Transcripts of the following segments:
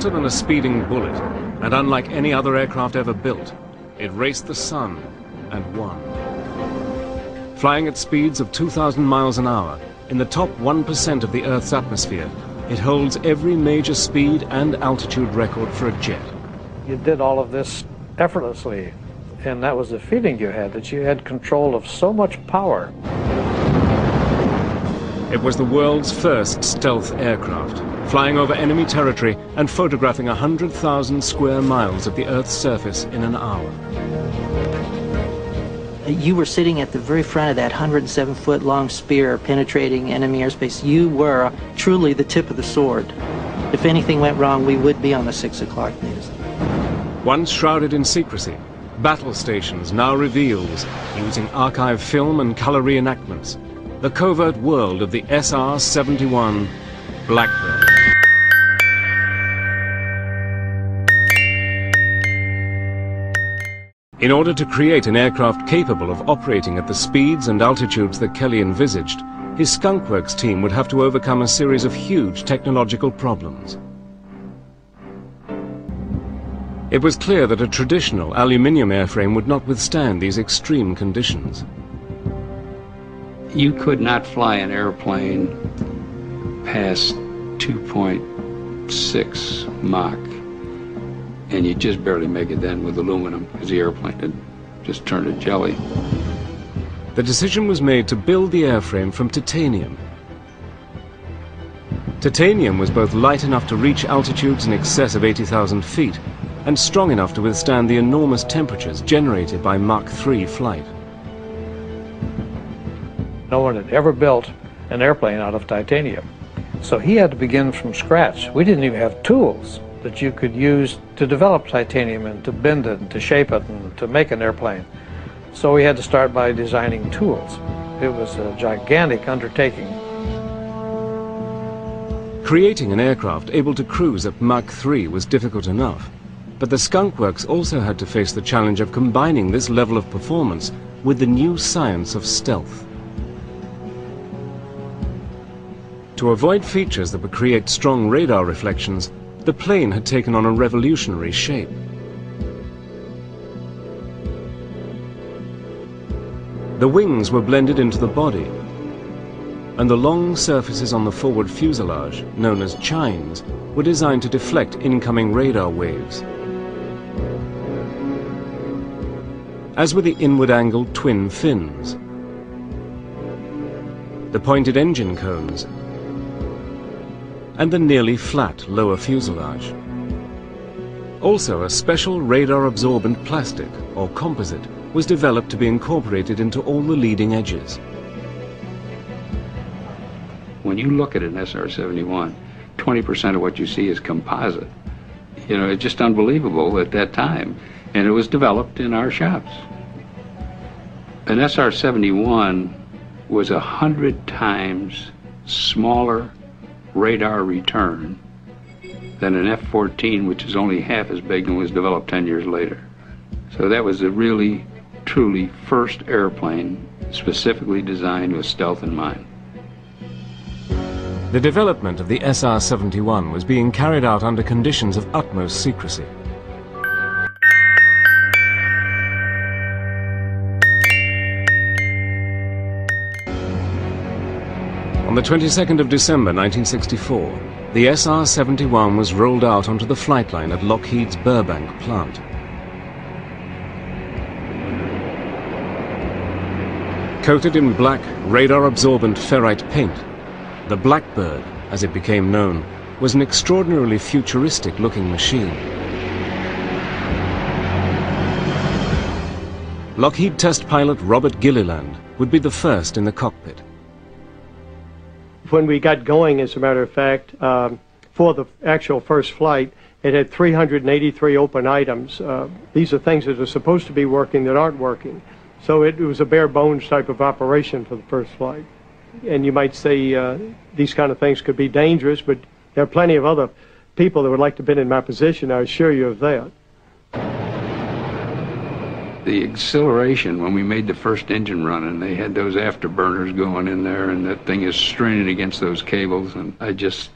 Faster than a speeding bullet, and unlike any other aircraft ever built, it raced the sun and won. Flying at speeds of 2,000 miles an hour, in the top 1% of the Earth's atmosphere, it holds every major speed and altitude record for a jet. You did all of this effortlessly, and that was the feeling you had, that you had control of so much power. It was the world's first stealth aircraft, flying over enemy territory and photographing 100,000 square miles of the Earth's surface in an hour. You were sitting at the very front of that 107-foot-long spear penetrating enemy airspace. You were truly the tip of the sword. If anything went wrong, we would be on the 6 o'clock news. Once shrouded in secrecy, Battle Stations now reveals, using archive film and color reenactments, the covert world of the SR-71 Blackbird. In order to create an aircraft capable of operating at the speeds and altitudes that Kelly envisaged, his Skunk Works team would have to overcome a series of huge technological problems. It was clear that a traditional aluminium airframe would not withstand these extreme conditions. You could not fly an airplane past 2.6 Mach. And you just barely make it then with aluminum, because the airplane had just turned to jelly. The decision was made to build the airframe from titanium. Titanium was both light enough to reach altitudes in excess of 80,000 feet and strong enough to withstand the enormous temperatures generated by Mach 3 flight. No one had ever built an airplane out of titanium. So he had to begin from scratch. We didn't even have tools that you could use to develop titanium and to bend it and to shape it and to make an airplane. So we had to start by designing tools. It was a gigantic undertaking. Creating an aircraft able to cruise at Mach 3 was difficult enough, but the Skunk Works also had to face the challenge of combining this level of performance with the new science of stealth. To avoid features that would create strong radar reflections, the plane had taken on a revolutionary shape. The wings were blended into the body, and the long surfaces on the forward fuselage, known as chines, were designed to deflect incoming radar waves. As with the inward-angled twin fins, the pointed engine cones, and the nearly flat lower fuselage. Also, a special radar-absorbent plastic, or composite, was developed to be incorporated into all the leading edges. When you look at an SR-71, 20% of what you see is composite. You know, it's just unbelievable at that time. And it was developed in our shops. An SR-71 was 100 times smaller radar return than an F-14, which is only half as big and was developed 10 years later. So that was a really, truly first airplane specifically designed with stealth in mind. The development of the SR-71 was being carried out under conditions of utmost secrecy. On the 22nd of December 1964, the SR-71 was rolled out onto the flight line at Lockheed's Burbank plant. Coated in black, radar-absorbent ferrite paint, the Blackbird, as it became known, was an extraordinarily futuristic-looking machine. Lockheed test pilot Robert Gilliland would be the first in the cockpit. When we got going, as a matter of fact, for the actual first flight, it had 383 open items. These are things that are supposed to be working that aren't working. So it was a bare bones type of operation for the first flight. And you might say these kind of things could be dangerous, but there are plenty of other people that would like to have been in my position, I assure you of that. The exhilaration when we made the first engine run and they had those afterburners going in there and that thing is straining against those cables, and I just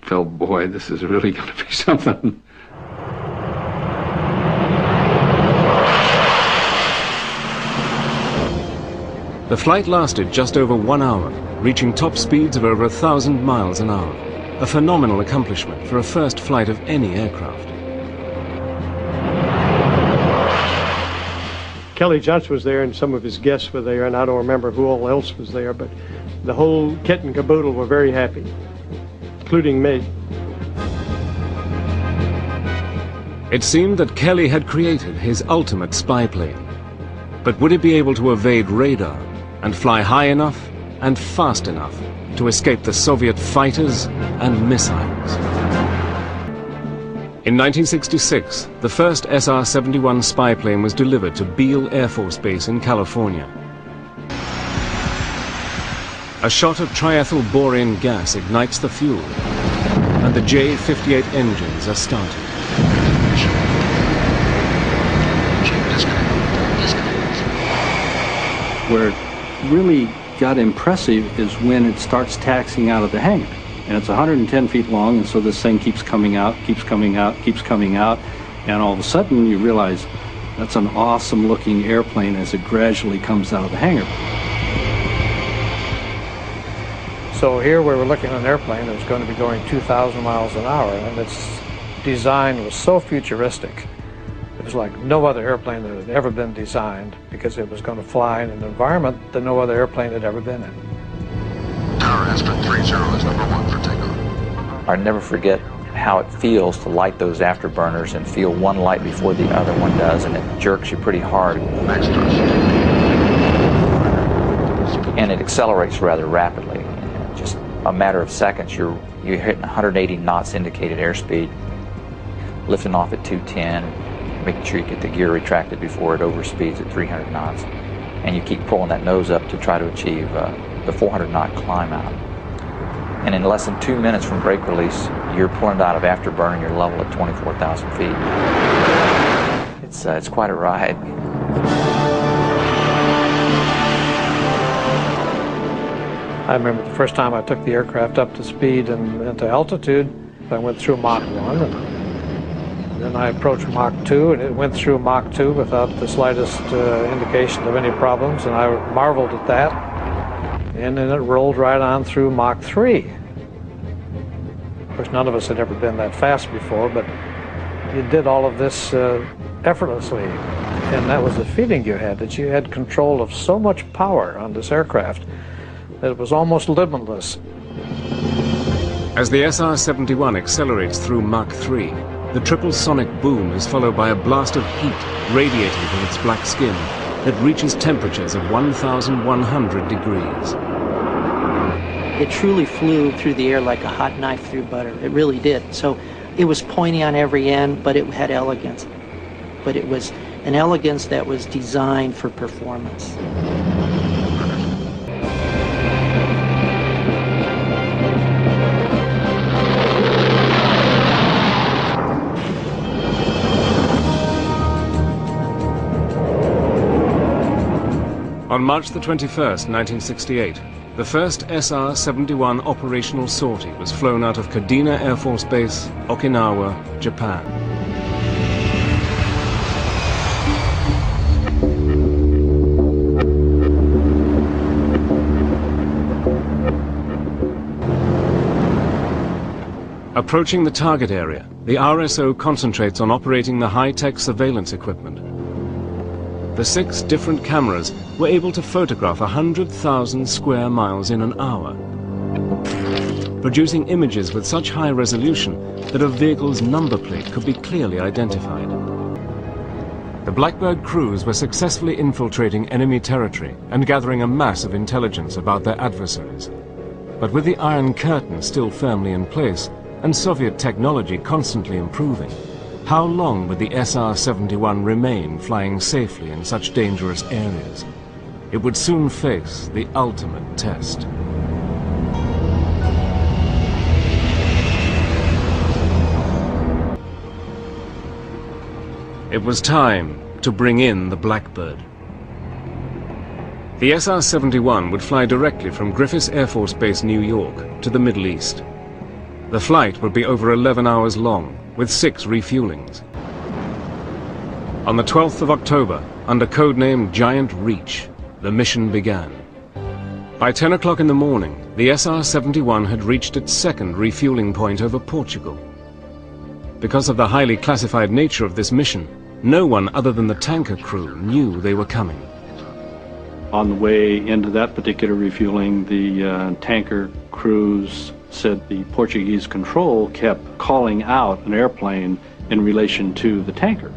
felt, boy, this is really going to be something. The flight lasted just over 1 hour, reaching top speeds of over 1,000 miles an hour. A phenomenal accomplishment for a first flight of any aircraft. Kelly Johnson was there and some of his guests were there, and I don't remember who all else was there, but the whole kit and caboodle were very happy, including me. It seemed that Kelly had created his ultimate spy plane. But would it be able to evade radar and fly high enough and fast enough to escape the Soviet fighters and missiles? In 1966, the first SR-71 spy plane was delivered to Beale Air Force Base in California. A shot of triethyl borane gas ignites the fuel, and the J-58 engines are started. Where it really got impressive is when it starts taxiing out of the hangar. And it's 110 feet long, and so this thing keeps coming out, keeps coming out, keeps coming out, and all of a sudden you realize that's an awesome looking airplane as it gradually comes out of the hangar. So here we were looking at an airplane that was going to be going 2,000 miles an hour, and its design was so futuristic. It was like no other airplane that had ever been designed, because it was going to fly in an environment that no other airplane had ever been in. Tower Aspen 30 is #1 for takeoff. I'll never forget how it feels to light those afterburners and feel one light before the other one does, and it jerks you pretty hard. Max thrust. And it accelerates rather rapidly. In just a matter of seconds, you're hitting 180 knots indicated airspeed, lifting off at 210, making sure you get the gear retracted before it overspeeds at 300 knots. And you keep pulling that nose up to try to achieve the 400 knot climb out. And in less than 2 minutes from brake release, you're pulling it out of afterburner and you're level at 24,000 feet. It's quite a ride. I remember the first time I took the aircraft up to speed and to altitude, I went through Mach 1, and then I approached Mach 2, and it went through Mach 2 without the slightest indication of any problems, and I marveled at that. And then it rolled right on through Mach 3. Of course, none of us had ever been that fast before, but you did all of this effortlessly. And that was the feeling you had, that you had control of so much power on this aircraft that it was almost limitless. As the SR-71 accelerates through Mach 3, the triple sonic boom is followed by a blast of heat radiating from its black skin that reaches temperatures of 1,100 degrees. It truly flew through the air like a hot knife through butter. It really did. So it was pointy on every end, but it had elegance. But it was an elegance that was designed for performance. On March the 21st, 1968, the first SR-71 operational sortie was flown out of Kadena Air Force Base, Okinawa, Japan. Approaching the target area, the RSO concentrates on operating the high-tech surveillance equipment. The 6 different cameras were able to photograph 100,000 square miles in an hour, producing images with such high resolution that a vehicle's number plate could be clearly identified. The Blackbird crews were successfully infiltrating enemy territory and gathering a mass of intelligence about their adversaries. But with the Iron Curtain still firmly in place and Soviet technology constantly improving, how long would the SR-71 remain flying safely in such dangerous areas? It would soon face the ultimate test. It was time to bring in the Blackbird. The SR-71 would fly directly from Griffiss Air Force Base, New York, to the Middle East. The flight would be over 11 hours long, with 6 refuelings. On the 12th of October, under codename Giant Reach, the mission began. By 10 o'clock in the morning, the SR-71 had reached its second refueling point over Portugal. Because of the highly classified nature of this mission, no one other than the tanker crew knew they were coming. On the way into that particular refueling, the tanker crews said the Portuguese control kept calling out an airplane in relation to the tanker.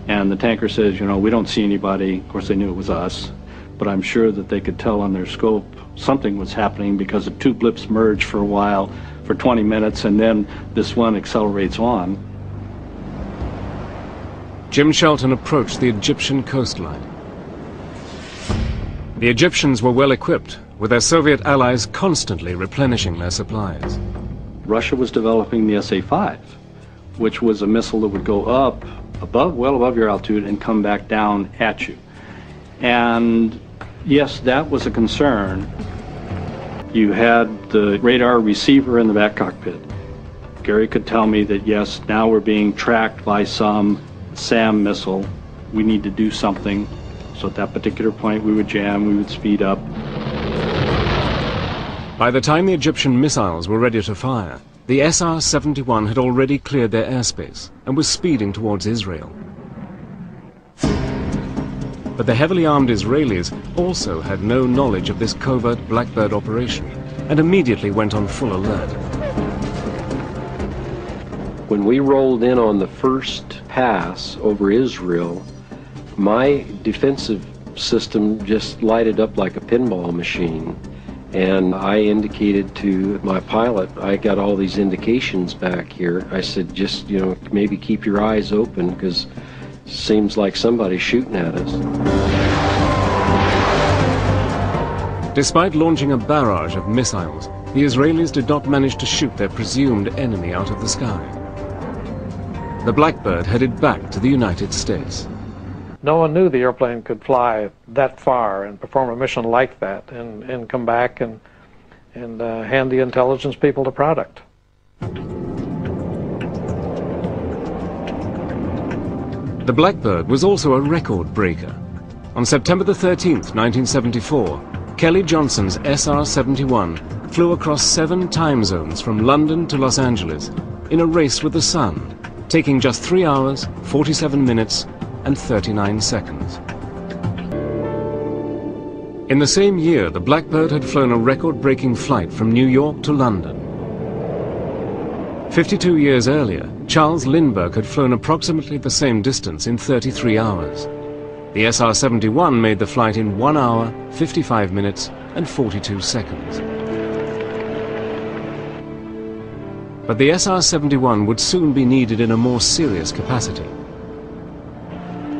And the tanker says, you know, we don't see anybody. Of course, they knew it was us, but I'm sure that they could tell on their scope something was happening because the two blips merged for a while, for 20 minutes, and then this one accelerates on. Jim Shelton approached the Egyptian coastline. The Egyptians were well equipped, with their Soviet allies constantly replenishing their supplies. Russia was developing the SA-5, which was a missile that would go up, well above your altitude, and come back down at you. And yes, that was a concern. You had the radar receiver in the back cockpit. Gary could tell me that, yes, now we're being tracked by some SAM missile. We need to do something. So at that particular point, we would jam, we would speed up. By the time the Egyptian missiles were ready to fire, the SR-71 had already cleared their airspace and was speeding towards Israel. But the heavily armed Israelis also had no knowledge of this covert Blackbird operation and immediately went on full alert. When we rolled in on the first pass over Israel, my defensive system just lighted up like a pinball machine. And I indicated to my pilot, I got all these indications back here. I said, just, you know, maybe keep your eyes open because it seems like somebody's shooting at us. Despite launching a barrage of missiles, the Israelis did not manage to shoot their presumed enemy out of the sky. The Blackbird headed back to the United States. No one knew the airplane could fly that far and perform a mission like that and come back and hand the intelligence people the product. The Blackbird was also a record breaker. On September the 13th, 1974, Kelly Johnson's SR-71 flew across 7 time zones from London to Los Angeles in a race with the sun, taking just 3 hours, 47 minutes, and 39 seconds. In the same year, the Blackbird had flown a record-breaking flight from New York to London. 52 years earlier, Charles Lindbergh had flown approximately the same distance in 33 hours. The SR-71 made the flight in 1 hour, 55 minutes, and 42 seconds. But the SR-71 would soon be needed in a more serious capacity.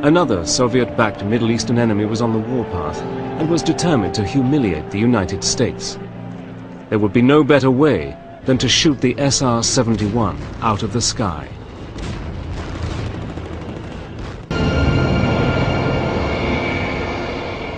Another Soviet-backed Middle Eastern enemy was on the warpath and was determined to humiliate the United States. There would be no better way than to shoot the SR-71 out of the sky.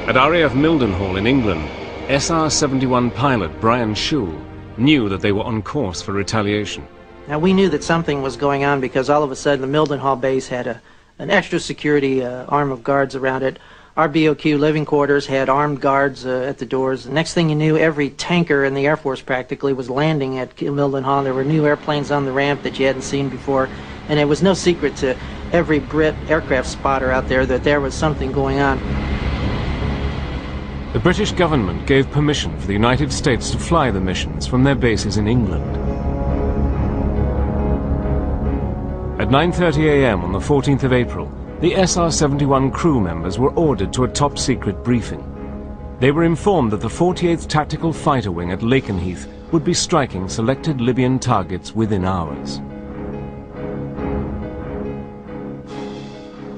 At RAF Mildenhall in England, SR-71 pilot Brian Schull knew that they were on course for retaliation. Now we knew that something was going on because all of a sudden the Mildenhall base had an extra security arm of guards around it. Our BOQ living quarters had armed guards at the doors. The next thing you knew, every tanker in the Air Force practically was landing at Mildenhall. There were new airplanes on the ramp that you hadn't seen before, and it was no secret to every Brit aircraft spotter out there that there was something going on. The British government gave permission for the United States to fly the missions from their bases in England. At 9:30 a.m. on the 14th of April, the SR-71 crew members were ordered to a top-secret briefing. They were informed that the 48th Tactical Fighter Wing at Lakenheath would be striking selected Libyan targets within hours.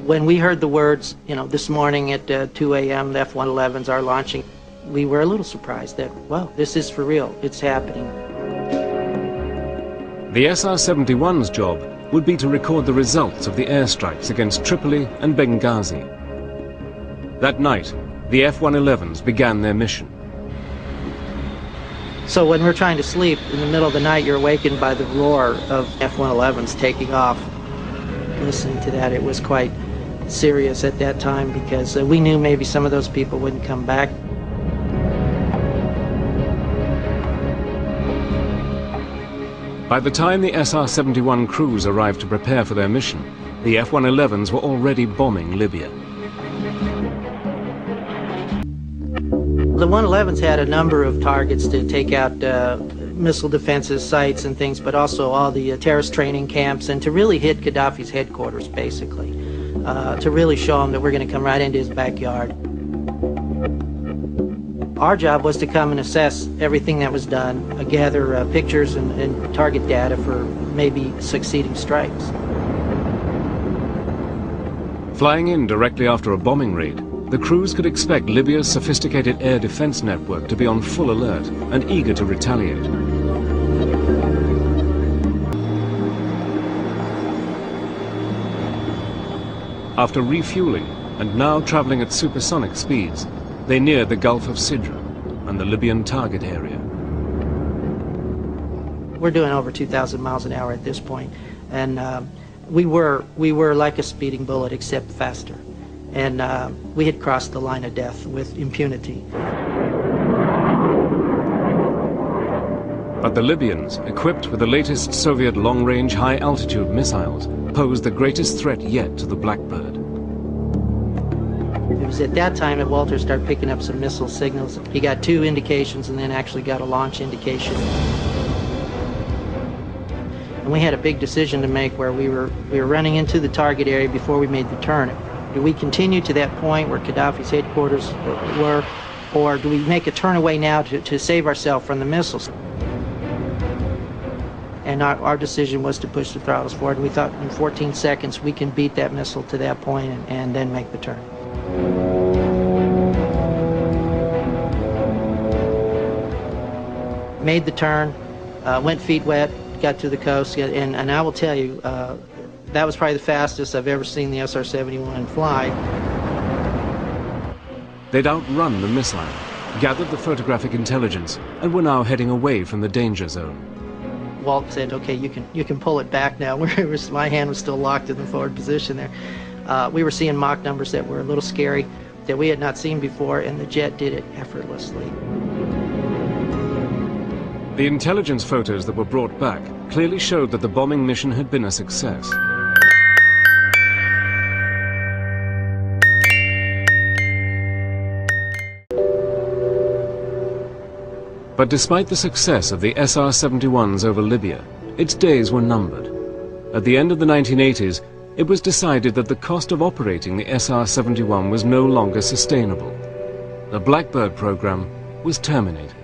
When we heard the words, you know, this morning at 2 a.m. the F-111s are launching, we were a little surprised that, well, this is for real, it's happening. The SR-71's job would be to record the results of the airstrikes against Tripoli and Benghazi. That night, the F-111s began their mission. So when we're trying to sleep, in the middle of the night, you're awakened by the roar of F-111s taking off. Listening to that, it was quite serious at that time because we knew maybe some of those people wouldn't come back. By the time the SR-71 crews arrived to prepare for their mission, the F-111s were already bombing Libya. The 111s had a number of targets to take out missile defenses, sites and things, but also all the terrorist training camps, and to really hit Gaddafi's headquarters, basically, to really show him that we're going to come right into his backyard. Our job was to come and assess everything that was done, gather pictures and target data for maybe succeeding strikes. Flying in directly after a bombing raid, the crews could expect Libya's sophisticated air defense network to be on full alert and eager to retaliate. After refueling and now traveling at supersonic speeds, they neared the Gulf of Sidra and the Libyan target area. We're doing over 2,000 miles an hour at this point, and we were like a speeding bullet except faster. And we had crossed the line of death with impunity. But the Libyans, equipped with the latest Soviet long-range high-altitude missiles, posed the greatest threat yet to the Blackbird. It was at that time that Walter started picking up some missile signals. He got 2 indications and then actually got a launch indication. And we had a big decision to make where we were running into the target area before we made the turn. Do we continue to that point where Gaddafi's headquarters were, or do we make a turn away now to save ourselves from the missiles? And our decision was to push the throttles forward. And we thought in 14 seconds we can beat that missile to that point and then make the turn. Made the turn, went feet wet, got to the coast, and I will tell you, that was probably the fastest I've ever seen the SR-71 fly. They'd outrun the missile, gathered the photographic intelligence, and were now heading away from the danger zone. Walt said, "Okay, you can pull it back now." My hand was still locked in the forward position there. We were seeing Mach numbers that were a little scary, that we had not seen before, and the jet did it effortlessly. The intelligence photos that were brought back clearly showed that the bombing mission had been a success. But despite the success of the SR-71s over Libya, its days were numbered. At the end of the 1980s, it was decided that the cost of operating the SR-71 was no longer sustainable. The Blackbird program was terminated.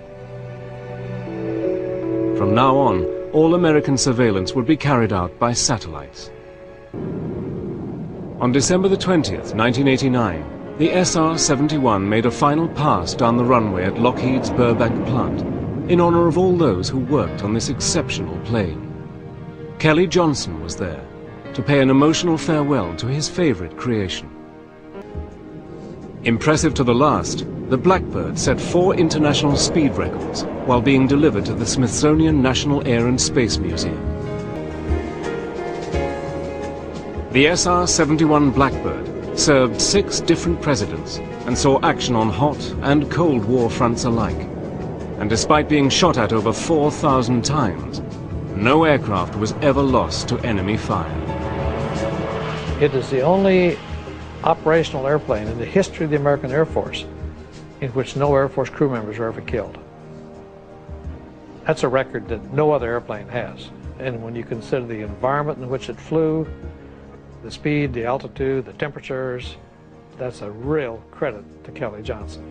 From now on, all American surveillance would be carried out by satellites. On December the 20th, 1989, the SR-71 made a final pass down the runway at Lockheed's Burbank plant in honor of all those who worked on this exceptional plane. Kelly Johnson was there to pay an emotional farewell to his favorite creation. Impressive to the last, the Blackbird set 4 international speed records while being delivered to the Smithsonian National Air and Space Museum. The SR-71 Blackbird served 6 different presidents and saw action on hot and cold war fronts alike. And despite being shot at over 4,000 times, no aircraft was ever lost to enemy fire. It is the only operational airplane in the history of the American Air Force in which no Air Force crew members were ever killed. That's a record that no other airplane has. And when you consider the environment in which it flew, the speed, the altitude, the temperatures, that's a real credit to Kelly Johnson.